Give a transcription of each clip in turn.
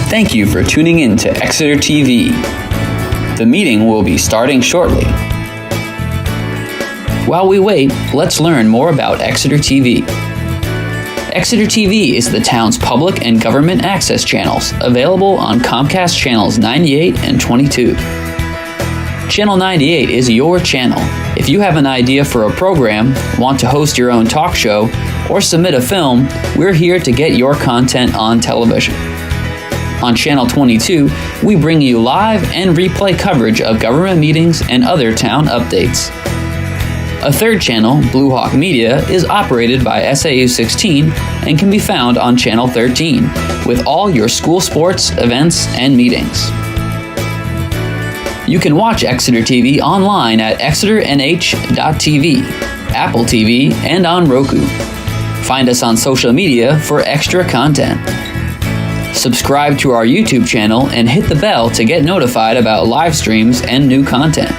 Thank you for tuning in to Exeter TV. The meeting will be starting shortly. While we wait, let's learn more about Exeter TV. Exeter TV is the town's public and government access channels, available on Comcast channels 98 and 22. Channel 98 is your channel. If you have an idea for a program, want to host your own talk show, or submit a film, we're here to get your content on television. On Channel 22, we bring you live and replay coverage of government meetings and other town updates. A third channel, Blue Hawk Media, is operated by SAU 16 and can be found on Channel 13, with all your school sports, events, and meetings. You can watch Exeter TV online at exeternh.tv, Apple TV, and on Roku. Find us on social media for extra content. Subscribe to our YouTube channel and hit the bell to get notified about live streams and new content.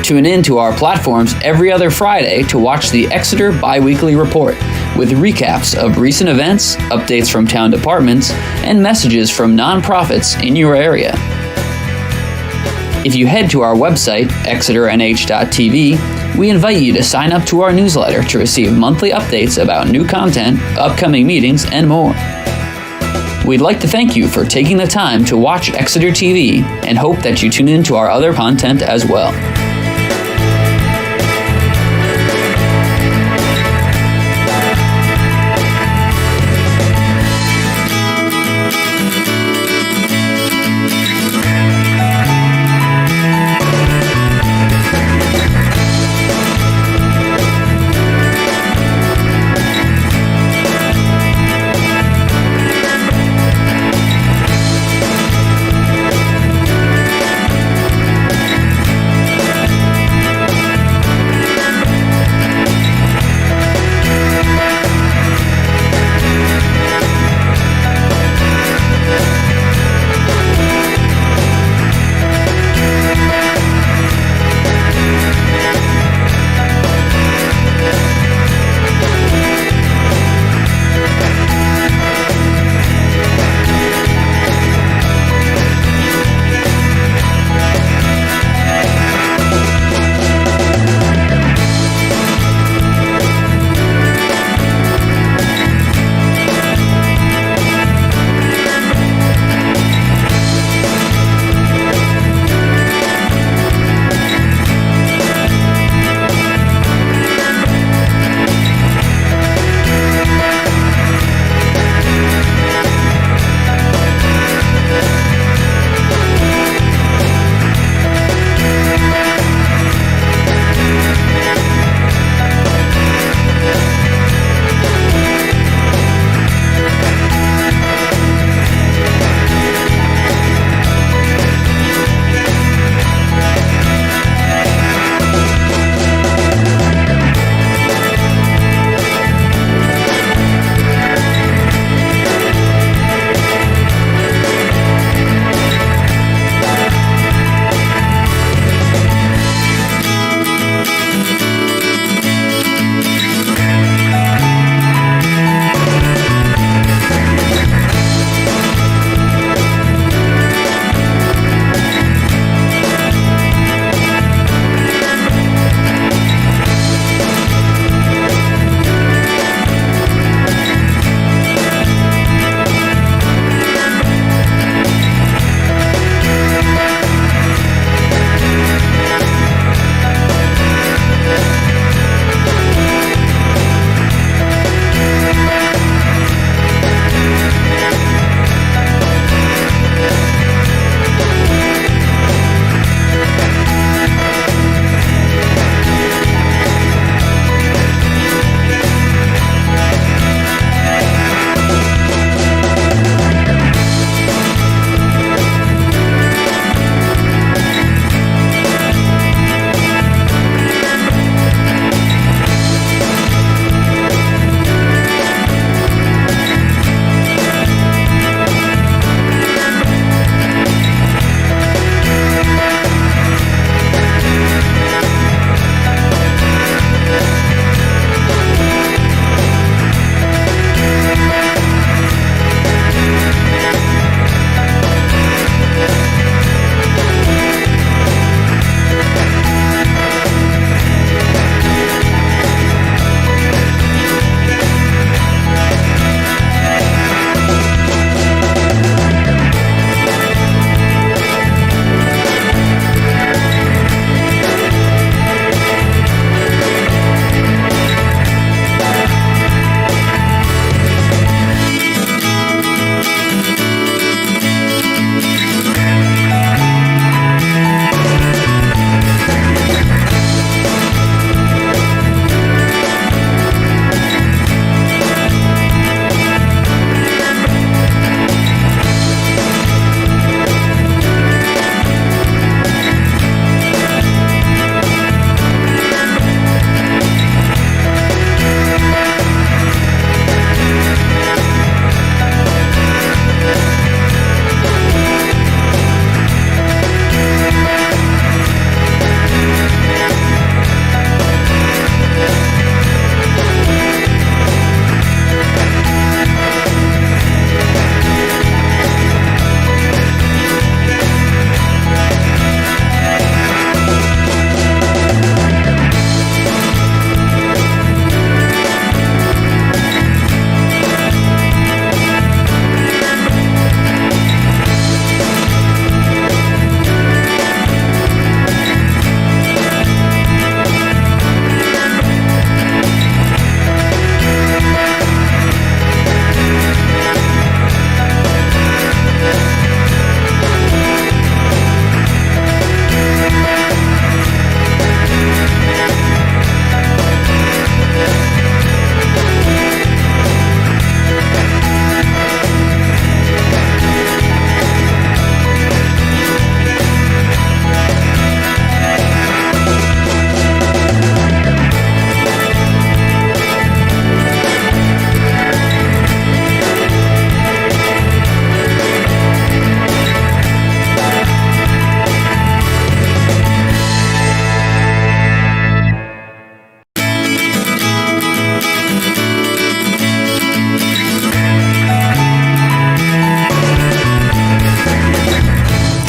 Tune in to our platforms every other Friday to watch the Exeter Biweekly Report with recaps of recent events, updates from town departments, and messages from nonprofits in your area. If you head to our website, exeternh.tv, we invite you to sign up to our newsletter to receive monthly updates about new content, upcoming meetings, and more. We'd like to thank you for taking the time to watch Exeter TV and hope that you tune in to our other content as well.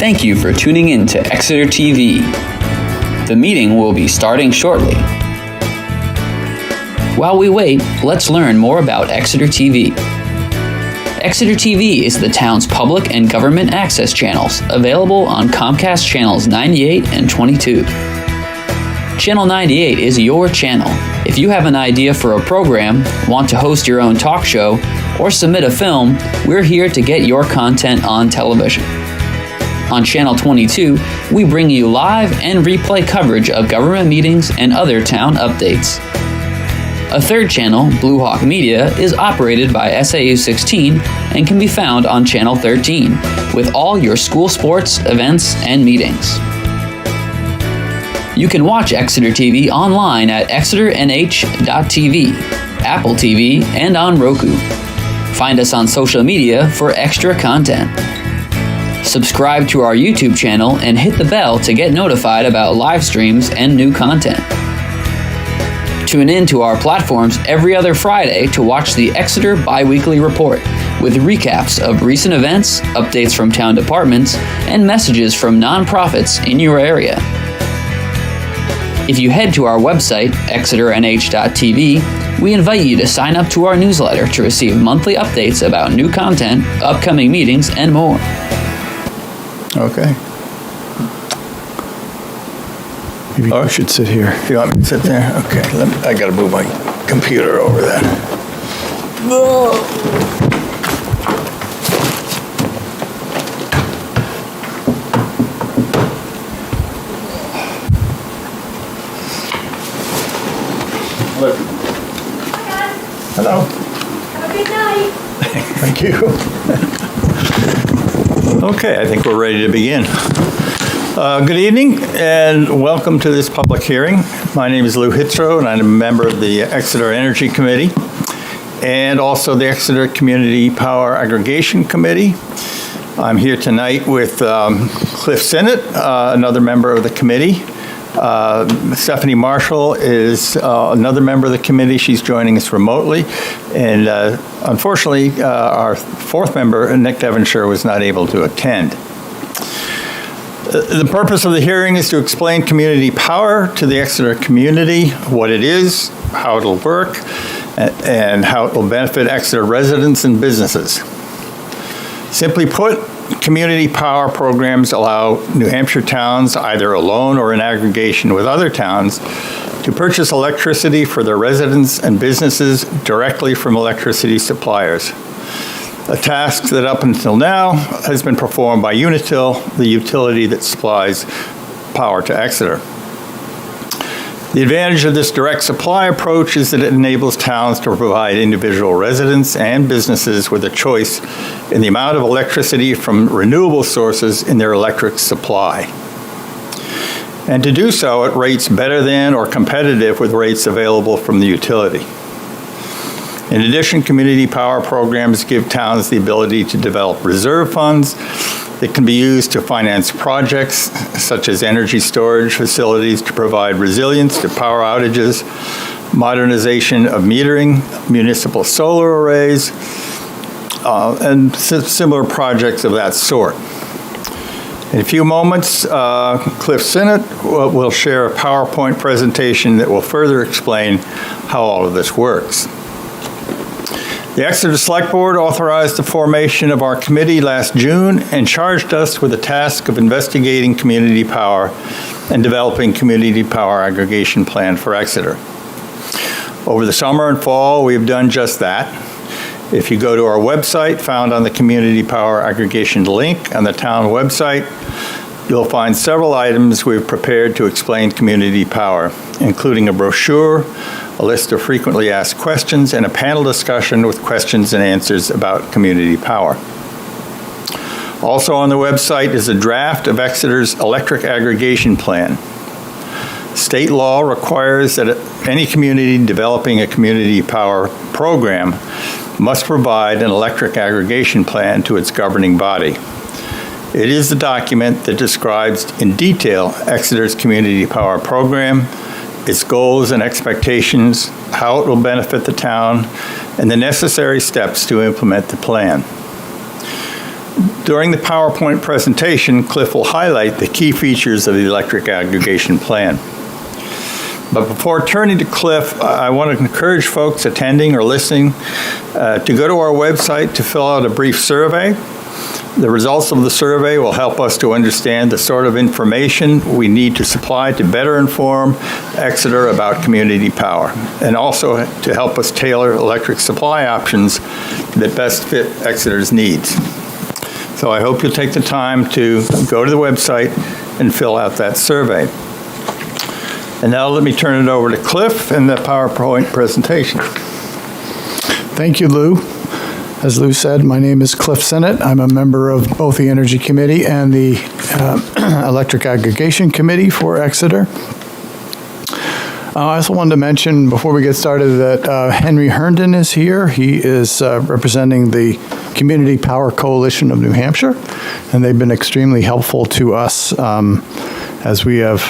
Thank you for tuning in to Exeter TV. The meeting will be starting shortly. While we wait, let's learn more about Exeter TV. Exeter TV is the town's public and government access channels, available on Comcast channels 98 and 22. Channel 98 is your channel. If you have an idea for a program, want to host your own talk show, or submit a film, we're here to get your content on television. On Channel 22, we bring you live and replay coverage of government meetings and other town updates. A third channel, Blue Hawk Media, is operated by SAU 16 and can be found on Channel 13, with all your school sports, events, and meetings. You can watch Exeter TV online at exeternh.tv, Apple TV, and on Roku. Find us on social media for extra content. Subscribe to our YouTube channel and hit the bell to get notified about live streams and new content. Tune in to our platforms every other Friday to watch the Exeter Biweekly Report, with recaps of recent events, updates from town departments, and messages from nonprofits in your area. If you head to our website, exeternh.tv, we invite you to sign up to our newsletter to receive monthly updates about new content, upcoming meetings, and more. Okay. Maybe you should sit here. You want me to sit there? Okay. I got to move my computer over there. Look. Hello. Have a good night. Thank you. Okay, I think we're ready to begin. Good evening and welcome to this public hearing. My name is Lou Hitzrow and I'm a member of the Exeter Energy Committee and also the Exeter Community Power Aggregation Committee. I'm here tonight with Cliff Sinnott, another member of the committee. Stephanie Marshall is another member of the committee. She's joining us remotely. And unfortunately, our fourth member, Nick Devonshire, was not able to attend. The purpose of the hearing is to explain community power to the Exeter community, what it is, how it'll work, and how it will benefit Exeter residents and businesses. Simply put, community power programs allow New Hampshire towns, either alone or in aggregation with other towns, to purchase electricity for their residents and businesses directly from electricity suppliers. A task that up until now has been performed by Unitil, the utility that supplies power to Exeter. The advantage of this direct supply approach is that it enables towns to provide individual residents and businesses with a choice in the amount of electricity from renewable sources in their electric supply. And to do so at rates better than or competitive with rates available from the utility. In addition, community power programs give towns the ability to develop reserve funds that can be used to finance projects such as energy storage facilities to provide resilience to power outages, modernization of metering, municipal solar arrays, and similar projects of that sort. In a few moments, Cliff Sinnott will share a PowerPoint presentation that will further explain how all of this works. The Exeter Select Board authorized the formation of our committee last June and charged us with the task of investigating community power and developing community power aggregation plan for Exeter. Over the summer and fall, we have done just that. If you go to our website, found on the Community Power Aggregation link on the town website, you'll find several items we've prepared to explain community power, including a brochure, a list of frequently asked questions, and a panel discussion with questions and answers about community power. Also on the website is a draft of Exeter's electric aggregation plan. State law requires that any community developing a community power program must provide an electric aggregation plan to its governing body. It is the document that describes in detail Exeter's community power program, its goals and expectations, how it will benefit the town, and the necessary steps to implement the plan. During the PowerPoint presentation, Cliff will highlight the key features of the electric aggregation plan. But before turning to Cliff, I want to encourage folks attending or listening to go to our website to fill out a brief survey. The results of the survey will help us to understand the sort of information we need to supply to better inform Exeter about community power, and also to help us tailor electric supply options that best fit Exeter's needs. So I hope you'll take the time to go to the website and fill out that survey. And now let me turn it over to Cliff and the PowerPoint presentation. Thank you, Lou. As Lou said, my name is Cliff Sinnott. I'm a member of both the Energy Committee and the Electric Aggregation Committee for Exeter. I also wanted to mention before we get started that Henry Herndon is here. He is representing the Community Power Coalition of New Hampshire, and they've been extremely helpful to us as we have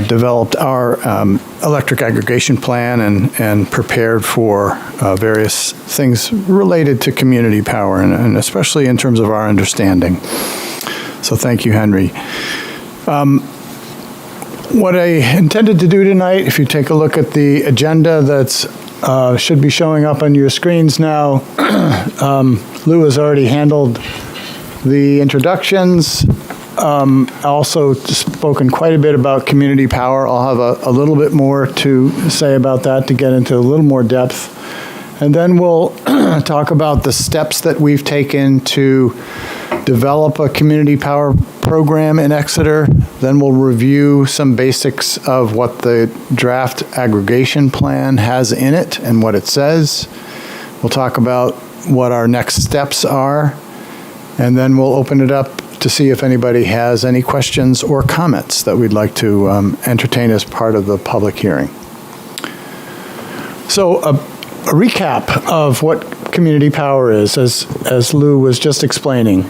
developed our electric aggregation plan and prepared for various things related to community power, and especially in terms of our understanding. So thank you, Henry. What I intended to do tonight, if you take a look at the agenda that's should be showing up on your screens now, Lou has already handled the introductions. Also spoken quite a bit about community power. I'll have a little bit more to say about that to get into a little more depth. And then we'll talk about the steps that we've taken to develop a community power program in Exeter. Then we'll review some basics of what the draft aggregation plan has in it and what it says. We'll talk about what our next steps are. And then we'll open it up to see if anybody has any questions or comments that we'd like to entertain as part of the public hearing. So a recap of what community power is, as Lou was just explaining.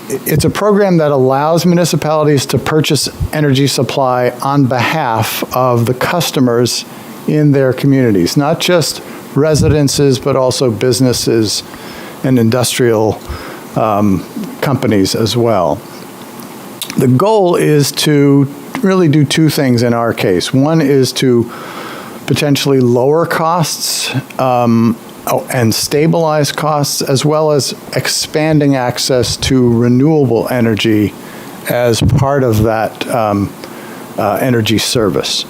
It's a program that allows municipalities to purchase energy supply on behalf of the customers in their communities, not just residences, but also businesses and industrial companies as well. The goal is to really do two things in our case. One is to potentially lower costs and stabilize costs, as well as expanding access to renewable energy as part of that energy service.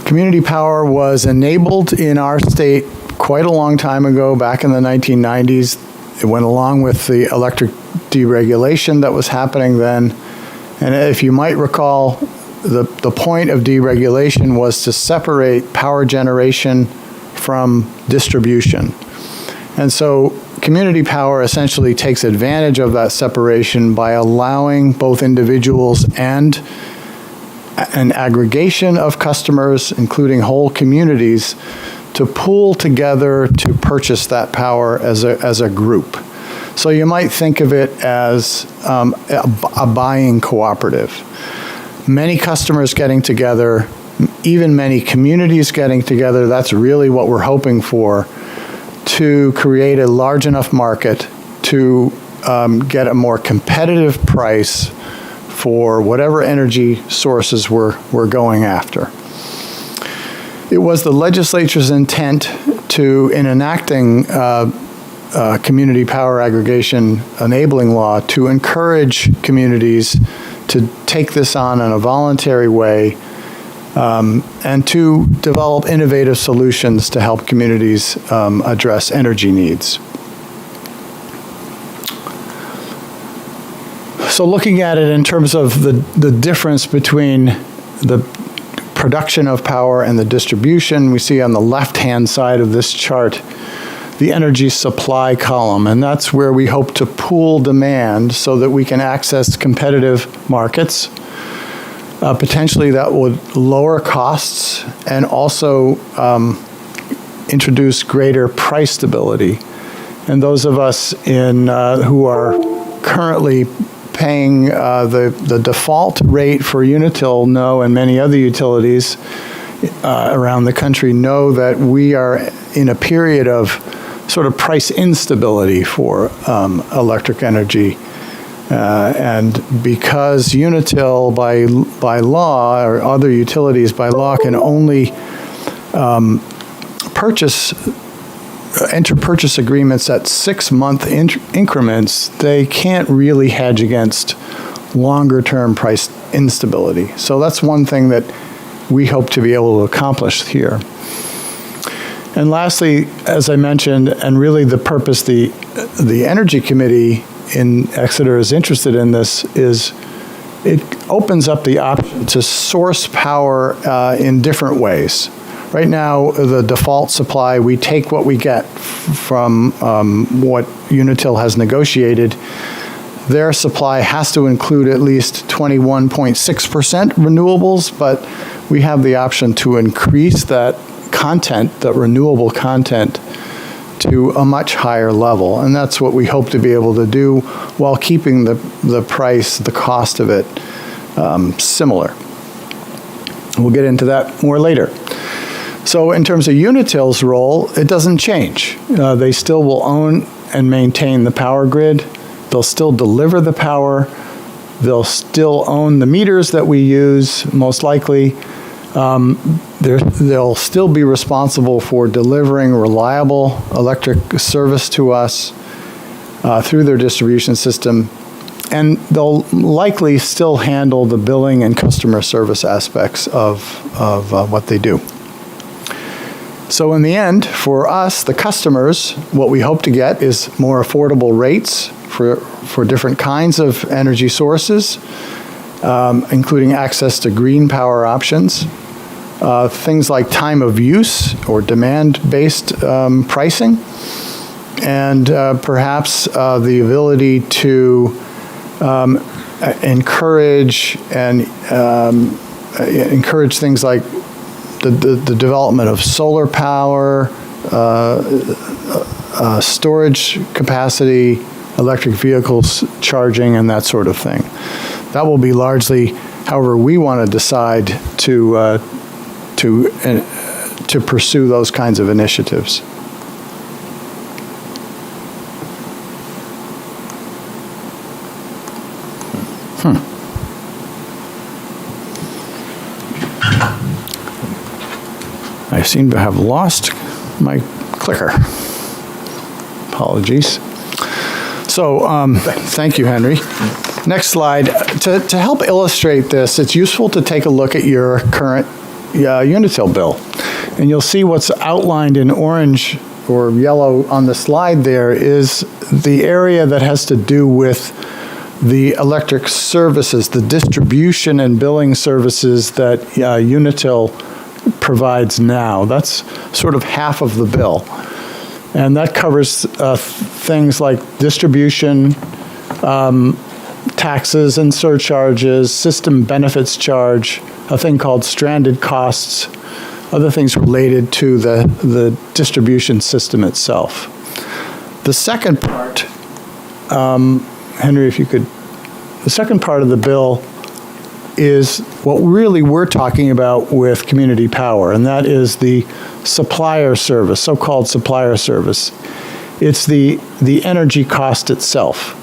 Community power was enabled in our state quite a long time ago, back in the 1990s. It went along with the electric deregulation that was happening then. And if you might recall, the point of deregulation was to separate power generation from distribution. And so community power essentially takes advantage of that separation by allowing both individuals and an aggregation of customers, including whole communities, to pool together to purchase that power as a group. So you might think of it as a buying cooperative. Many customers getting together, even many communities getting together, that's really what we're hoping for, to create a large enough market to get a more competitive price for whatever energy sources we're going after. It was the legislature's intent to, in enacting community power aggregation enabling law, to encourage communities to take this on in a voluntary way and to develop innovative solutions to help communities address energy needs. So looking at it in terms of the difference between the production of power and the distribution, we see on the left-hand side of this chart the energy supply column, and that's where we hope to pool demand so that we can access competitive markets. Potentially that would lower costs and also introduce greater price stability. And those of us who are currently paying the default rate for Unitil know, and many other utilities around the country know, that we are in a period of sort of price instability for electric energy. And because Unitil by law, or other utilities by law, can only enter purchase agreements at 6-month increments, they can't really hedge against longer-term price instability. So that's one thing that we hope to be able to accomplish here. And lastly, as I mentioned, and really the purpose the Energy Committee in Exeter is interested in this, is it opens up the option to source power in different ways. Right now, the default supply, we take what we get from what Unitil has negotiated. Their supply has to include at least 21.6% renewables, but we have the option to increase that content, that renewable content, to a much higher level. And that's what we hope to be able to do while keeping the price, the cost of it, similar. We'll get into that more later. So in terms of Unitil's role, it doesn't change. They still will own and maintain the power grid. They'll still deliver the power. They'll still own the meters that we use, most likely. They'll still be responsible for delivering reliable electric service to us through their distribution system. And they'll likely still handle the billing and customer service aspects of what they do. So in the end, for us, the customers, what we hope to get is more affordable rates for different kinds of energy sources, including access to green power options, things like time of use or demand-based pricing, and perhaps the ability to encourage things like the development of solar power, storage capacity, electric vehicles charging, and that sort of thing. That will be largely however we want to decide to pursue those kinds of initiatives. I seem to have lost my clicker. Apologies. So, thank you, Henry. Next slide. To help illustrate this, it's useful to take a look at your current Unitil bill. And you'll see what's outlined in orange or yellow on the slide there is the area that has to do with the electric services, the distribution and billing services that Unitil provides now. That's sort of half of the bill. And that covers things like distribution, taxes and surcharges, system benefits charge, a thing called stranded costs, other things related to the distribution system itself. The second part, Henry, if you could, the second part of the bill is what really we're talking about with community power, and that is the supplier service, so-called supplier service. It's the energy cost itself.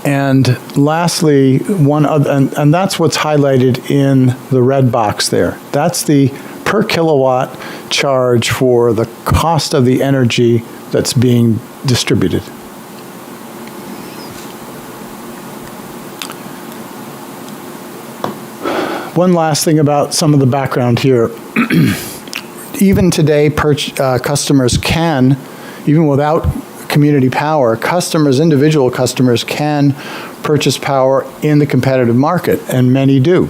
And lastly, one other, and that's what's highlighted in the red box there. That's the per kilowatt charge for the cost of the energy that's being distributed. One last thing about some of the background here. Even today, customers can, even without community power, individual customers can purchase power in the competitive market, and many do.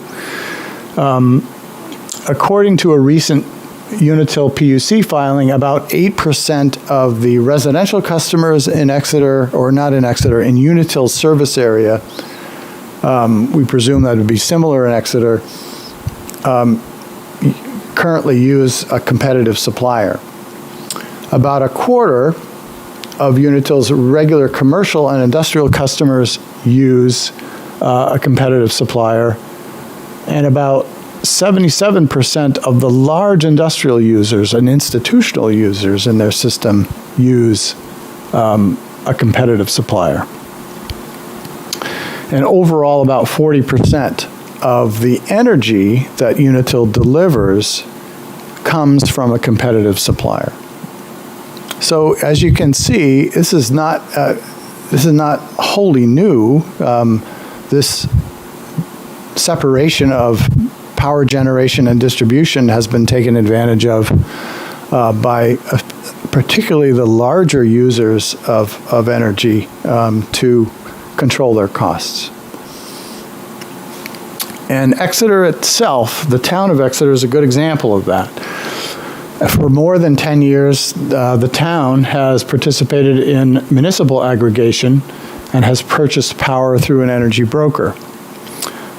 According to a recent Unitil PUC filing, about 8% of the residential customers in Exeter, or not in Exeter, in Unitil's service area, we presume that would be similar in Exeter, currently use a competitive supplier. About a quarter of Unitil's regular commercial and industrial customers use a competitive supplier, and about 77% of the large industrial users and institutional users in their system use a competitive supplier. And overall, about 40% of the energy that Unitil delivers comes from a competitive supplier. So as you can see, this is not wholly new. This separation of power generation and distribution has been taken advantage of by particularly the larger users of energy to control their costs. And Exeter itself, the town of Exeter, is a good example of that. For more than 10 years, the town has participated in municipal aggregation and has purchased power through an energy broker.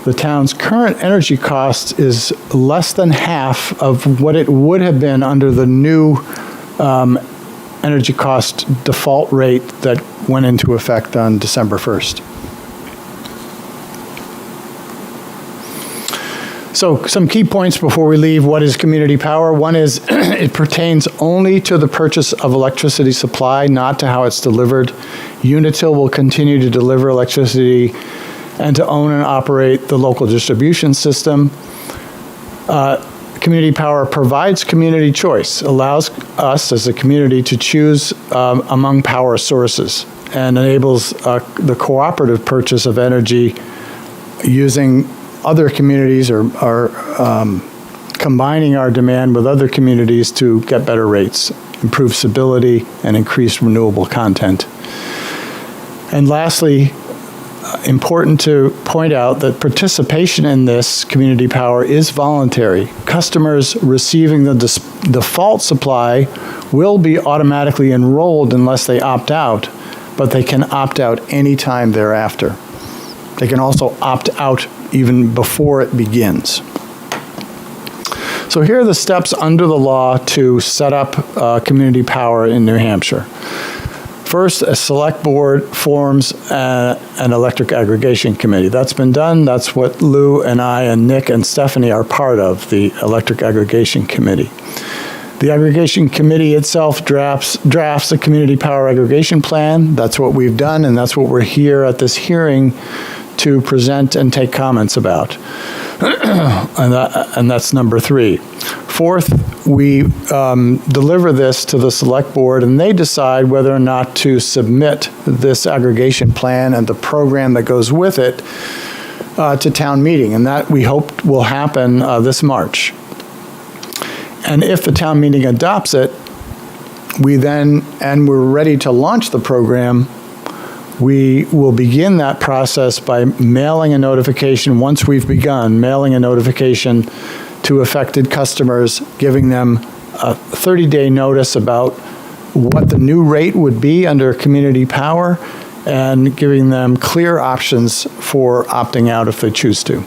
The town's current energy cost is less than half of what it would have been under the new energy cost default rate that went into effect on December 1st. So some key points before we leave. What is community power? One is it pertains only to the purchase of electricity supply, not to how it's delivered. Unitil will continue to deliver electricity and to own and operate the local distribution system. Community power provides community choice, allows us as a community to choose among power sources, and enables the cooperative purchase of energy using other communities or combining our demand with other communities to get better rates, improve stability, and increase renewable content. And lastly, important to point out that participation in this community power is voluntary. Customers receiving the default supply will be automatically enrolled unless they opt out, but they can opt out anytime thereafter. They can also opt out even before it begins. So here are the steps under the law to set up community power in New Hampshire. First, a select board forms an electric aggregation committee. That's been done. That's what Lou and I and Nick and Stephanie are part of, the electric aggregation committee. The aggregation committee itself drafts a community power aggregation plan. That's what we've done, and that's what we're here at this hearing to present and take comments about. And that's number 3. Fourth, we deliver this to the select board, and they decide whether or not to submit this aggregation plan and the program that goes with it to town meeting, and that we hope will happen this March. And if the town meeting adopts it, and we're ready to launch the program, we will begin that process by mailing a notification, once we've begun, mailing a notification to affected customers, giving them a 30-day notice about what the new rate would be under community power, and giving them clear options for opting out if they choose to.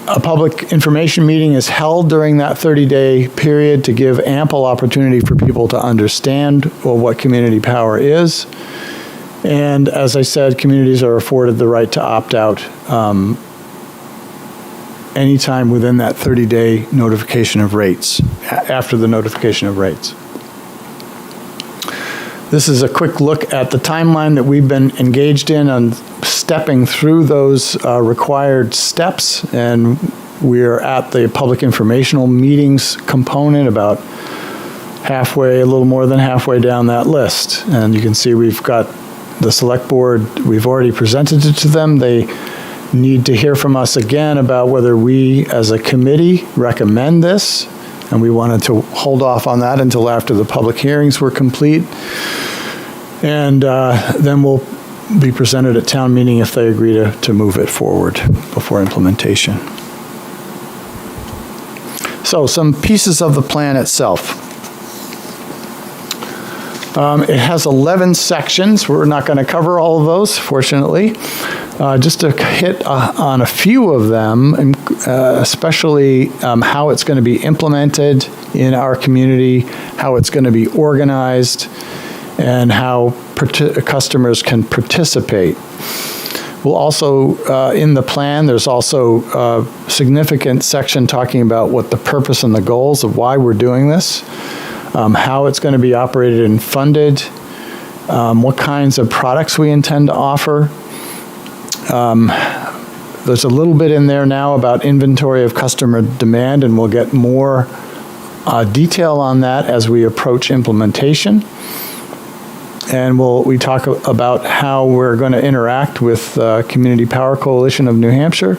A public information meeting is held during that 30-day period to give ample opportunity for people to understand what community power is. And as I said, communities are afforded the right to opt out anytime within that 30-day notification of rates, after the notification of rates. This is a quick look at the timeline that we've been engaged in on stepping through those required steps, and we're at the public informational meetings component, about halfway, a little more than halfway down that list. And you can see we've got the select board, we've already presented it to them. They need to hear from us again about whether we as a committee recommend this, and we wanted to hold off on that until after the public hearings were complete. And then we'll be presented at town meeting if they agree to move it forward before implementation. So some pieces of the plan itself. It has 11 sections. We're not going to cover all of those, fortunately. Just to hit on a few of them, especially how it's going to be implemented in our community, how it's going to be organized, and how customers can participate. We'll also, in the plan, there's also a significant section talking about what the purpose and the goals of why we're doing this, how it's going to be operated and funded, what kinds of products we intend to offer. There's a little bit in there now about inventory of customer demand, and we'll get more detail on that as we approach implementation. And we talk about how we're going to interact with Community Power Coalition of New Hampshire,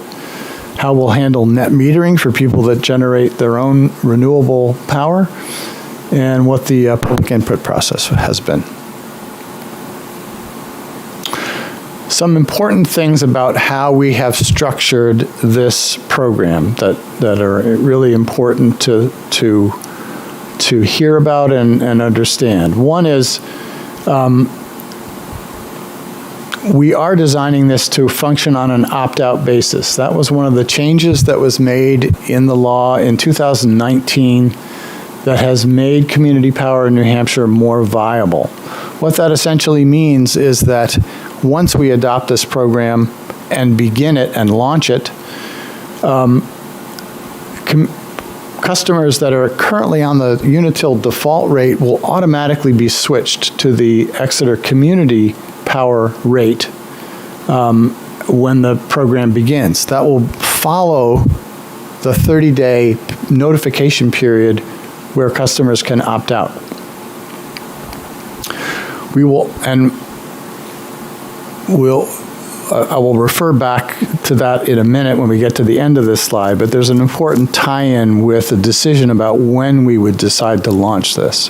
how we'll handle net metering for people that generate their own renewable power, and what the public input process has been. Some important things about how we have structured this program that are really important to hear about and understand. One is we are designing this to function on an opt-out basis. That was one of the changes that was made in the law in 2019 that has made community power in New Hampshire more viable. What that essentially means is that once we adopt this program and begin it and launch it, customers that are currently on the Unitil default rate will automatically be switched to the Exeter community power rate when the program begins. That will follow the 30-day notification period where customers can opt out. I will refer back to that in a minute when we get to the end of this slide, but there's an important tie-in with a decision about when we would decide to launch this.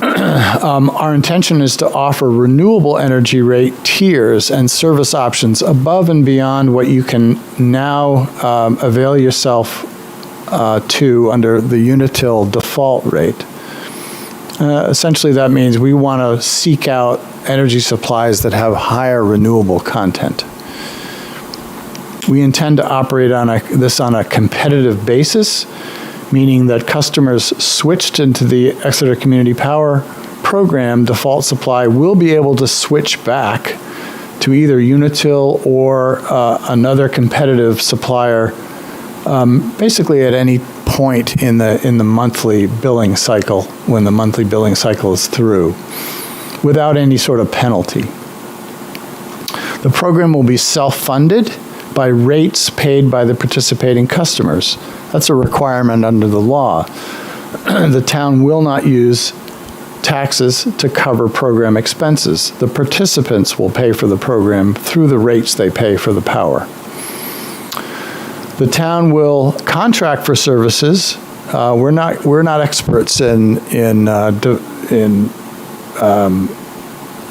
Our intention is to offer renewable energy rate tiers and service options above and beyond what you can now avail yourself to under the Unitil default rate. Essentially, that means we want to seek out energy supplies that have higher renewable content. We intend to operate this on a competitive basis, meaning that customers switched into the Exeter Community Power Program default supply will be able to switch back to either Unitil or another competitive supplier, basically at any point in the monthly billing cycle, when the monthly billing cycle is through, without any sort of penalty. The program will be self-funded by rates paid by the participating customers. That's a requirement under the law. The town will not use taxes to cover program expenses. The participants will pay for the program through the rates they pay for the power. The town will contract for services. We're not experts in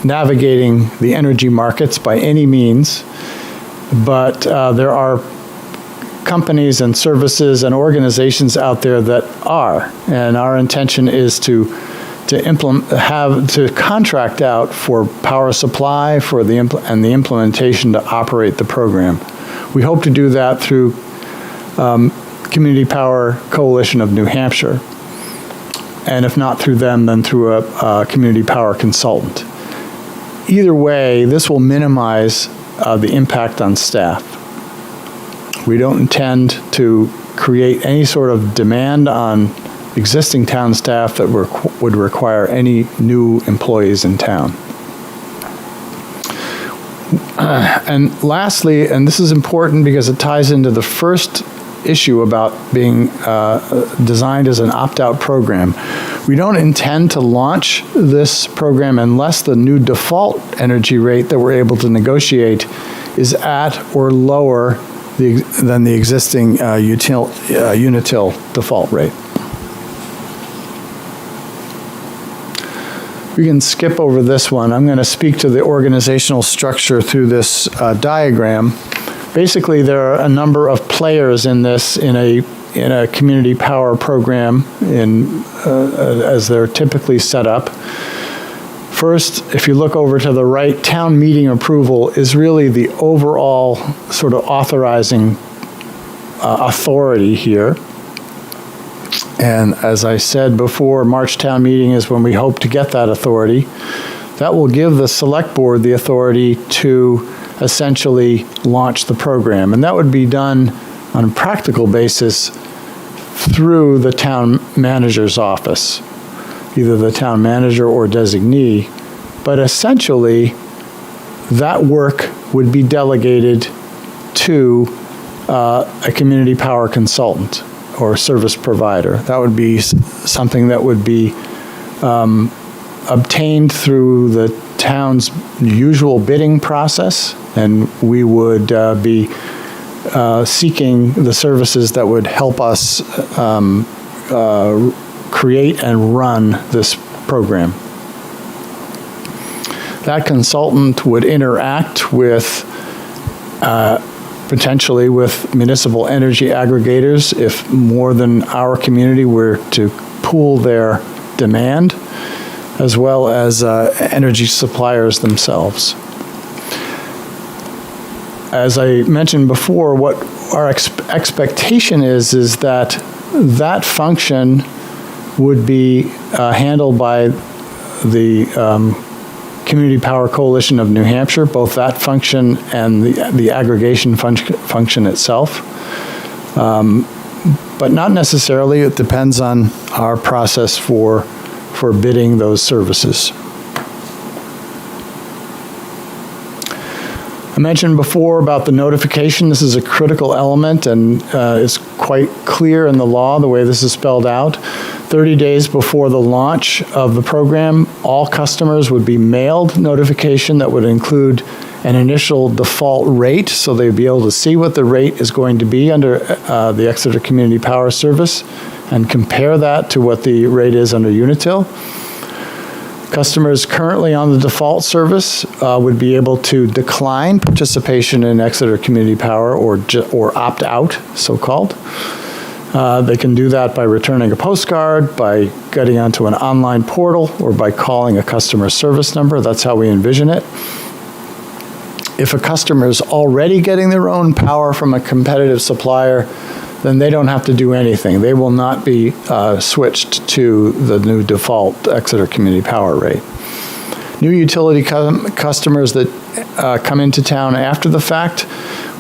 navigating the energy markets by any means, but there are companies and services and organizations out there that are, and our intention is to contract out for power supply and the implementation to operate the program. We hope to do that through Community Power Coalition of New Hampshire, and if not through them, then through a community power consultant. Either way, this will minimize the impact on staff. We don't intend to create any sort of demand on existing town staff that would require any new employees in town. And lastly, and this is important because it ties into the first issue about being designed as an opt-out program, we don't intend to launch this program unless the new default energy rate that we're able to negotiate is at or lower than the existing Unitil default rate. We can skip over this one. I'm going to speak to the organizational structure through this diagram. Basically, there are a number of players in this in a community power program as they're typically set up. First, if you look over to the right, town meeting approval is really the overall sort of authorizing authority here. And as I said before, March town meeting is when we hope to get that authority. that will give the select board the authority to essentially launch the program. And that would be done on a practical basis through the town manager's office, either the town manager or designee. But essentially, that work would be delegated to a community power consultant or service provider. That would be something that would be obtained through the town's usual bidding process, and we would be seeking the services that would help us create and run this program. That consultant would interact with potentially with municipal energy aggregators if more than our community were to pool their demand, as well as energy suppliers themselves. As I mentioned before, what our expectation is that that function would be handled by the Community Power Coalition of New Hampshire, both that function and the aggregation function itself. But not necessarily. It depends on our process for bidding those services. I mentioned before about the notification. This is a critical element, and it's quite clear in the law the way this is spelled out. 30 days before the launch of the program, all customers would be mailed notification that would include an initial default rate, so they'd be able to see what the rate is going to be under the Exeter Community Power Service and compare that to what the rate is under Unitil. Customers currently on the default service would be able to decline participation in Exeter Community Power or opt out, so-called. They can do that by returning a postcard, by getting onto an online portal, or by calling a customer service number. That's how we envision it. If a customer is already getting their own power from a competitive supplier, then they don't have to do anything. They will not be switched to the new default Exeter Community Power rate. New utility customers that come into town after the fact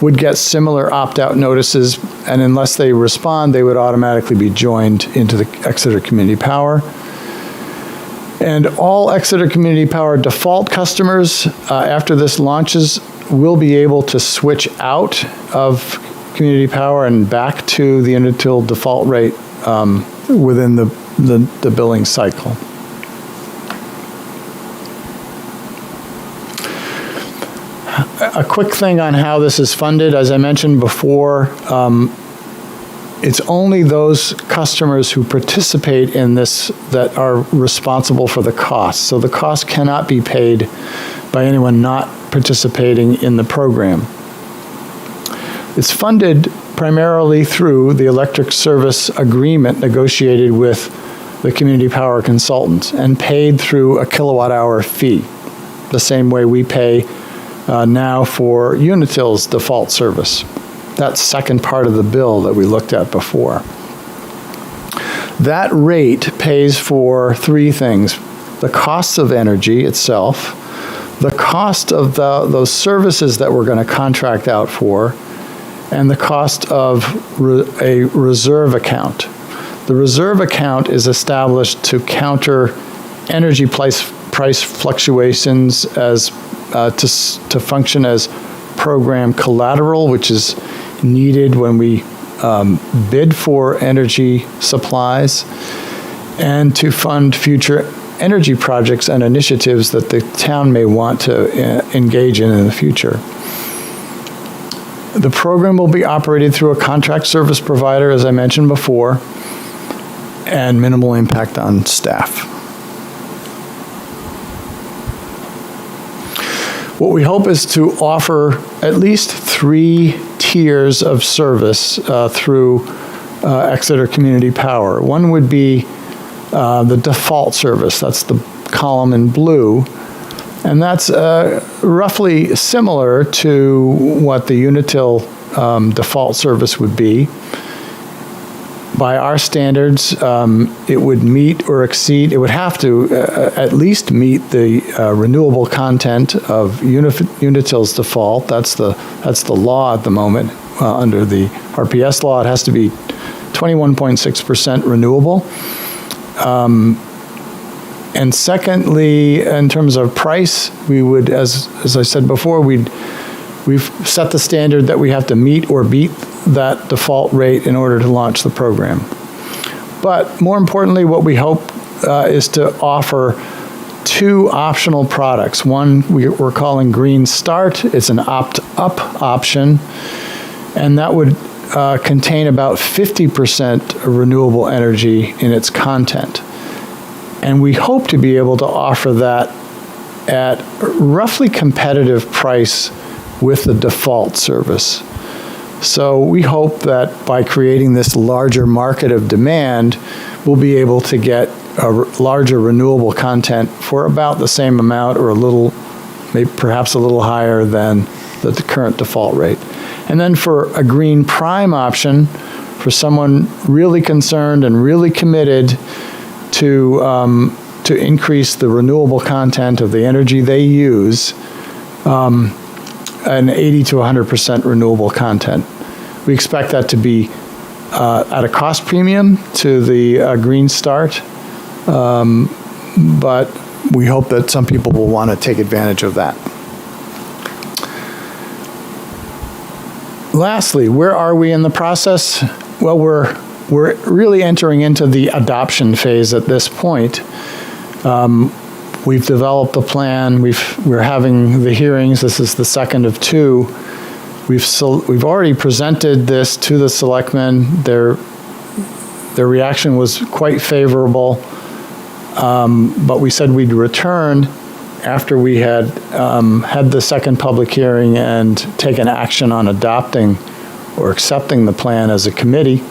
would get similar opt-out notices, and unless they respond, they would automatically be joined into the Exeter Community Power. And all Exeter Community Power default customers, after this launches, will be able to switch out of Community Power and back to the Unitil default rate within the billing cycle. A quick thing on how this is funded. As I mentioned before, it's only those customers who participate in this that are responsible for the cost. So the cost cannot be paid by anyone not participating in the program. It's funded primarily through the electric service agreement negotiated with the community power consultant and paid through a kilowatt-hour fee, the same way we pay now for Unitil's default service. That second part of the bill that we looked at before. That rate pays for three things: the cost of energy itself, the cost of those services that we're going to contract out for, and the cost of a reserve account. The reserve account is established to counter energy price fluctuations as to function as program collateral, which is needed when we bid for energy supplies, and to fund future energy projects and initiatives that the town may want to engage in the future. The program will be operated through a contract service provider, as I mentioned before, and minimal impact on staff. What we hope is to offer at least 3 tiers of service through Exeter Community Power. One would be the default service. That's the column in blue. And that's roughly similar to what the Unitil default service would be. by our standards, it would meet or exceed, it would have to at least meet the renewable content of Unitil's default. That's the law at the moment. Under the RPS law, it has to be 21.6% renewable. And secondly, in terms of price, we would, as I said before, we've set the standard that we have to meet or beat that default rate in order to launch the program. But more importantly, what we hope is to offer two optional products. One we're calling Green Start. It's an opt-up option, and that would contain about 50% renewable energy in its content. And we hope to be able to offer that at roughly competitive price with the default service. So we hope that by creating this larger market of demand, we'll be able to get a larger renewable content for about the same amount or a little, maybe perhaps a little higher than the current default rate. And then for a Green Prime option, for someone really concerned and really committed to increase the renewable content of the energy they use, an 80 to 100% renewable content. We expect that to be at a cost premium to the Green Start, but we hope that some people will want to take advantage of that. Lastly, where are we in the process? Well, we're really entering into the adoption phase at this point. We've developed a plan. We're having the hearings. This is the second of two. We've already presented this to the selectmen. Their reaction was quite favorable, but we said we'd return after we had had the second public hearing and taken action on adopting or accepting the plan as a committee.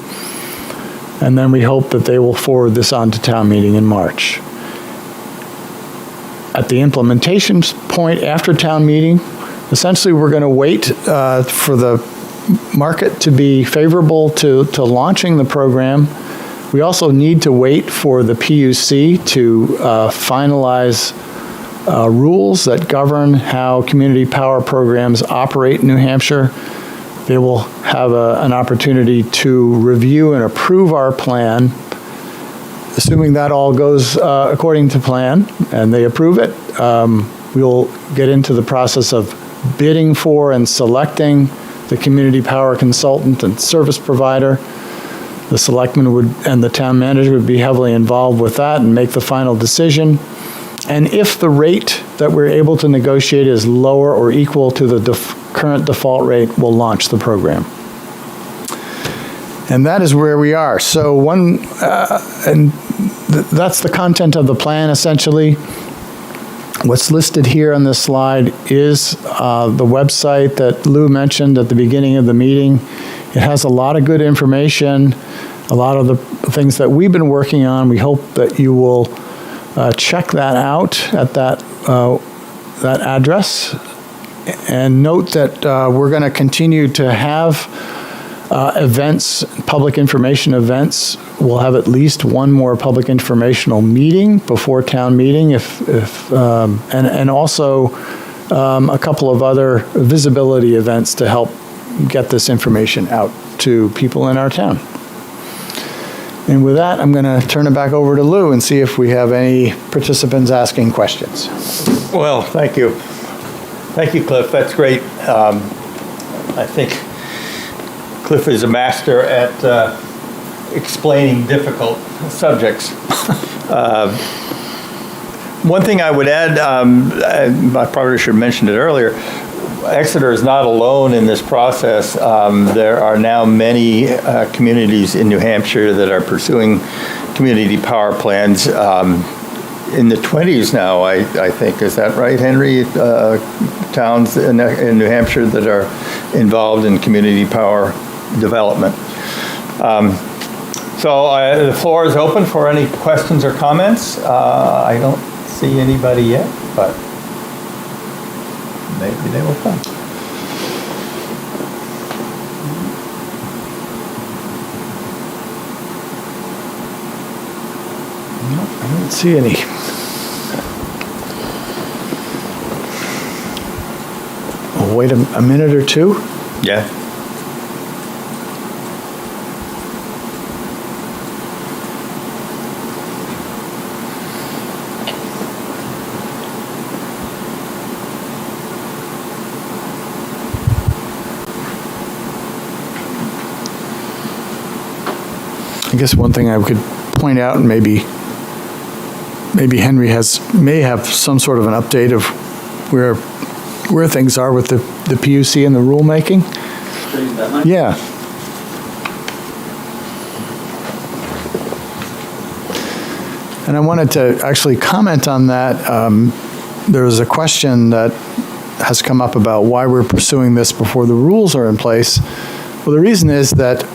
And then we hope that they will forward this on to town meeting in March. At the implementation point after town meeting, essentially we're going to wait for the market to be favorable to launching the program. We also need to wait for the PUC to finalize rules that govern how community power programs operate in New Hampshire. They will have an opportunity to review and approve our plan. Assuming that all goes according to plan and they approve it, we'll get into the process of bidding for and selecting the community power consultant and service provider. The selectman and the town manager would be heavily involved with that and make the final decision. And if the rate that we're able to negotiate is lower or equal to the current default rate, we'll launch the program. And that is where we are. So that's the content of the plan, essentially. What's listed here on this slide is the website that Lou mentioned at the beginning of the meeting. It has a lot of good information, a lot of the things that we've been working on. We hope that you will check that out at that address. And note that we're going to continue to have events, public information events. We'll have at least one more public informational meeting before town meeting, and also a couple of other visibility events to help get this information out to people in our town. And with that, I'm going to turn it back over to Lou and see if we have any participants asking questions. Well, thank you. Thank you, Cliff. That's great. I think Cliff is a master at explaining difficult subjects. One thing I would add, I probably should have mentioned it earlier, Exeter is not alone in this process. There are now many communities in New Hampshire that are pursuing community power plans in the 20s now, I think. Is that right, Henry? Towns in New Hampshire that are involved in community power development. So the floor is open for any questions or comments. I don't see anybody yet, but maybe they will come. I don't see any. We'll wait a minute or two. Yeah. I guess one thing I could point out, and maybe Henry may have some sort of an update of where things are with the PUC and the rulemaking. Yeah. And I wanted to actually comment on that. There was a question that has come up about why we're pursuing this before the rules are in place. Well, the reason is that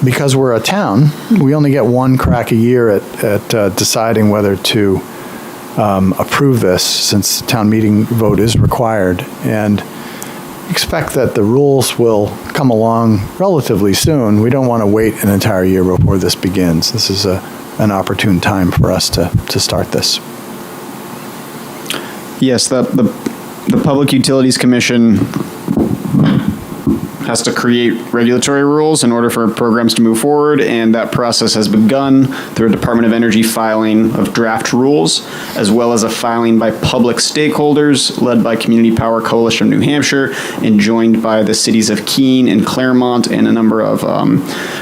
because we're a town, we only get one crack a year at deciding whether to approve this, since town meeting vote is required. And expect that the rules will come along relatively soon. We don't want to wait an entire year before this begins. This is an opportune time for us to start this. Yes, the Public Utilities Commission has to create regulatory rules in order for programs to move forward, and that process has begun through a Department of Energy filing of draft rules, as well as a filing by public stakeholders led by Community Power Coalition of New Hampshire and joined by the cities of Keene and Claremont and a number of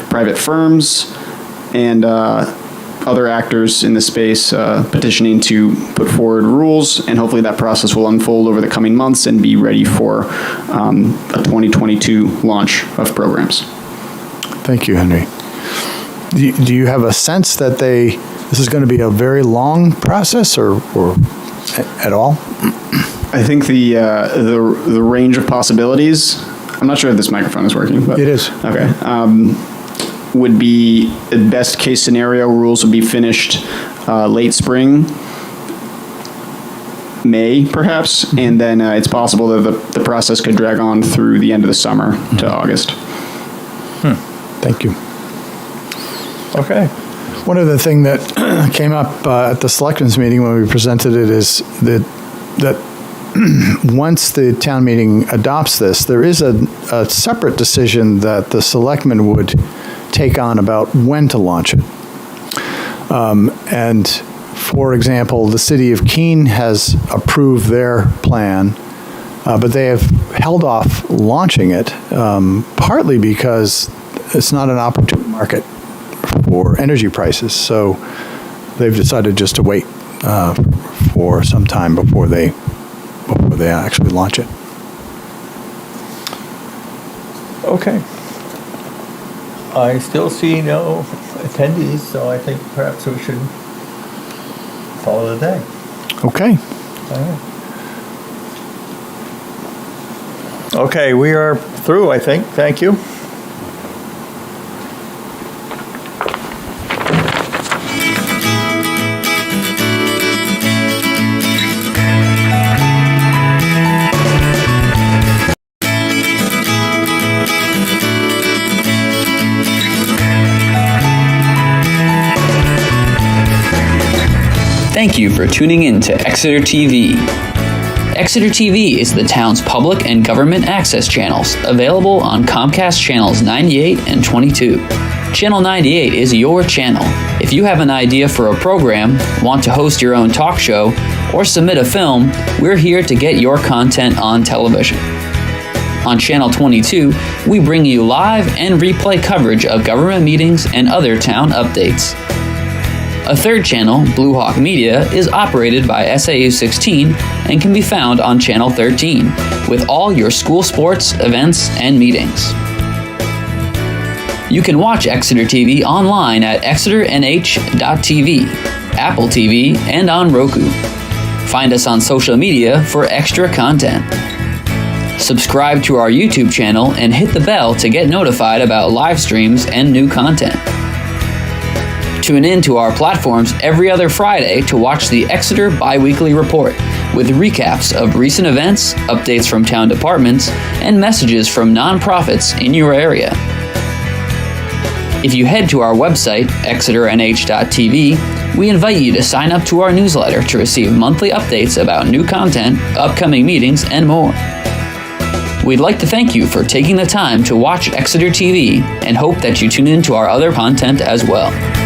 private firms and other actors in the space petitioning to put forward rules, and hopefully that process will unfold over the coming months and be ready for a 2022 launch of programs. Thank you, Henry. Do you have a sense that this is going to be a very long process, or at all? I think the range of possibilities, I'm not sure if this microphone is working, but it is. Okay. Would be the best case scenario, rules would be finished late spring, May perhaps, and then it's possible that the process could drag on through the end of the summer to August. Thank you. Okay. One other thing that came up at the selectmen's meeting when we presented it is that once the town meeting adopts this, there is a separate decision that the selectmen would take on about when to launch it. And for example, the city of Keene has approved their plan, but they have held off launching it, partly because it's not an opportune market for energy prices. So they've decided just to wait for some time before they actually launch it. Okay. I still see no attendees, so I think perhaps we should call it a day. Okay. All right. Okay, we are through, I think. Thank you. Thank you for tuning in to Exeter TV. Exeter TV is the town's public and government access channels, available on Comcast channels 98 and 22. Channel 98 is your channel. If you have an idea for a program, want to host your own talk show, or submit a film, we're here to get your content on television. On Channel 22, we bring you live and replay coverage of government meetings and other town updates. A third channel, Blue Hawk Media, is operated by SAU 16 and can be found on Channel 13, with all your school sports, events, and meetings. You can watch Exeter TV online at exeternh.tv, Apple TV, and on Roku. Find us on social media for extra content. Subscribe to our YouTube channel and hit the bell to get notified about live streams and new content. Tune in to our platforms every other Friday to watch the Exeter Biweekly Report, with recaps of recent events, updates from town departments, and messages from nonprofits in your area. If you head to our website, exeternh.tv, we invite you to sign up to our newsletter to receive monthly updates about new content, upcoming meetings, and more. We'd like to thank you for taking the time to watch Exeter TV and hope that you tune in to our other content as well.